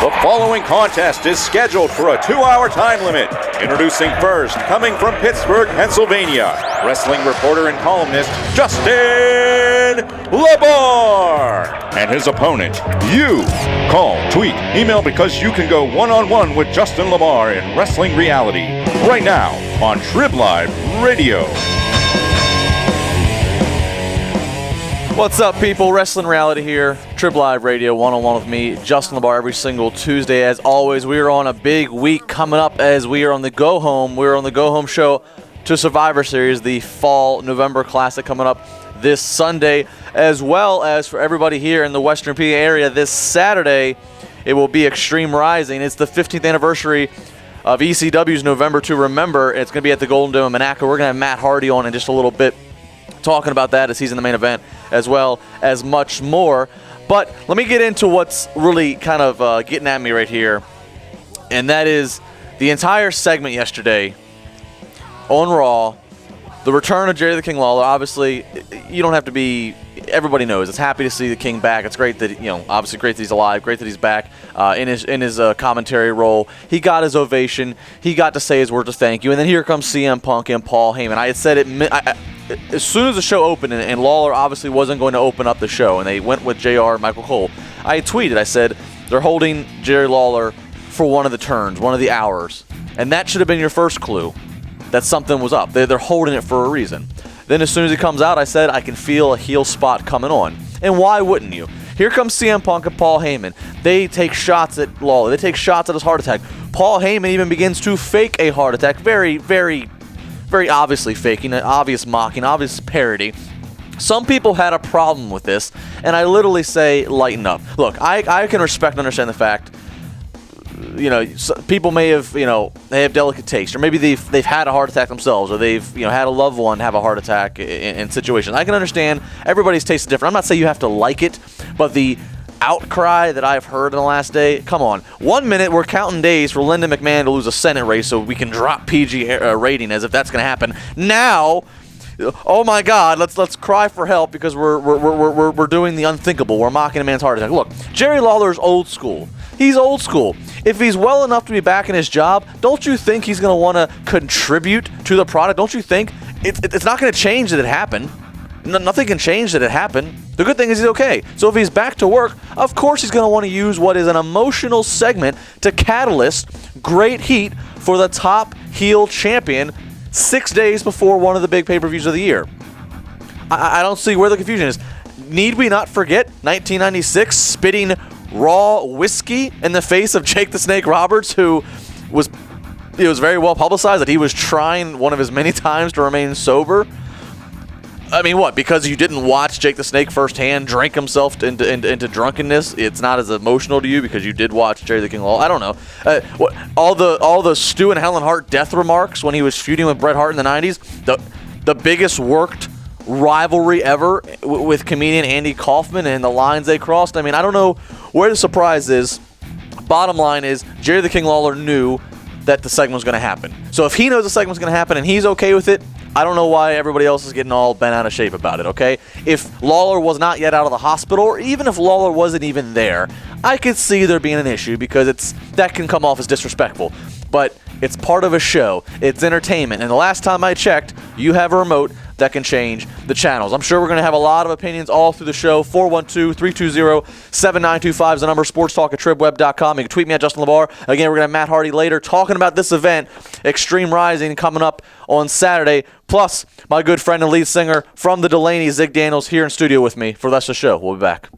The following contest is scheduled for a 2-hour time limit. Introducing first, coming from Pittsburgh, Pennsylvania, wrestling reporter and columnist Justin LaBar. And his opponent, you. Call, tweet, email because you can go one-on-one with Justin LaBar in Wrestling Reality. Right now on Trib Live Radio. What's up, people? Wrestling Reality here. Trib Live Radio, one-on-one with me, Justin LaBar, every single Tuesday. As always, we are on a big week coming up as we are on the go-home. We're on the go-home show to Survivor Series, the Fall November Classic coming up this Sunday, as well as for everybody here in the Western PA area this Saturday, it will be Extreme Rising. It's the 15th anniversary of ECW's November to Remember. It's going to be at the Golden Dome in Monaco. We're going to have Matt Hardy on in just a little bit, talking about that as he's in the main event, as well as much more. But let me get into what's really kind of getting at me right here, and that is the entire segment yesterday on Raw, the return of Jerry the King Lawler. Obviously, you don't have to be, everybody knows, it's happy to see the King back. It's great that, obviously great that he's alive, great that he's back in his commentary role. He got his ovation. He got to say his words of thank you. And then here comes CM Punk and Paul Heyman. I had said it as soon as the show opened, and Lawler obviously wasn't going to open up the show, and they went with JR and Michael Cole. I tweeted, I said, they're holding Jerry Lawler for one of the turns, one of the hours. And that should have been your first clue that something was up. They're holding it for a reason. Then as soon as he comes out, I said, I can feel a heel spot coming on. And why wouldn't you? Here comes CM Punk and Paul Heyman. They take shots at Lawler. They take shots at his heart attack. Paul Heyman even begins to fake a heart attack. Very, very, very obviously faking, an obvious mocking, obvious parody. Some people had a problem with this, and I literally say, lighten up. Look, I can respect and understand the fact, people may have, they have delicate taste, or maybe they've had a heart attack themselves, or they've, had a loved one have a heart attack in situations. I can understand everybody's taste is different. I'm not saying you have to like it, but the outcry that I've heard in the last day, come on. 1 minute, we're counting days for Linda McMahon to lose a Senate race so we can drop PG rating as if that's going to happen. Now, oh my God, let's cry for help because we're doing the unthinkable. We're mocking a man's heart attack. Look, Jerry Lawler's old school. He's old school. If he's well enough to be back in his job, don't you think he's going to want to contribute to the product? Don't you think? It's not going to change that it happened. Nothing can change that it happened. The good thing is he's okay. So if he's back to work, of course he's going to want to use what is an emotional segment to catalyst great heat for the top heel champion 6 days before one of the big pay-per-views of the year. I don't see where the confusion is. Need we not forget 1996 spitting raw whiskey in the face of Jake the Snake Roberts, who it was very well publicized that he was trying one of his many times to remain sober. I mean, what? Because you didn't watch Jake the Snake firsthand drink himself into drunkenness, it's not as emotional to you because you did watch Jerry the King Lawler? I don't know. All the Stu and Helen Hart death remarks when he was feuding with Bret Hart in the 90s, the biggest worked rivalry ever with comedian Andy Kaufman and the lines they crossed. I mean, I don't know where the surprise is. Bottom line is Jerry the King Lawler knew that the segment was going to happen. So if he knows the segment was going to happen and he's okay with it, I don't know why everybody else is getting all bent out of shape about it, okay? If Lawler was not yet out of the hospital, or even if Lawler wasn't even there, I could see there being an issue because that can come off as disrespectful. But it's part of a show. It's entertainment. And the last time I checked, you have a remote that can change the channels. I'm sure we're going to have a lot of opinions all through the show. 412-320-7925 is the number. sportstalk@tribweb.com. You can tweet me at Justin LaBar. Again, we're going to have Matt Hardy later talking about this event, Extreme Rising, coming up on Saturday. Plus, my good friend and lead singer from the Delaney, Zig Daniels, here in studio with me for the rest of the show. We'll be back.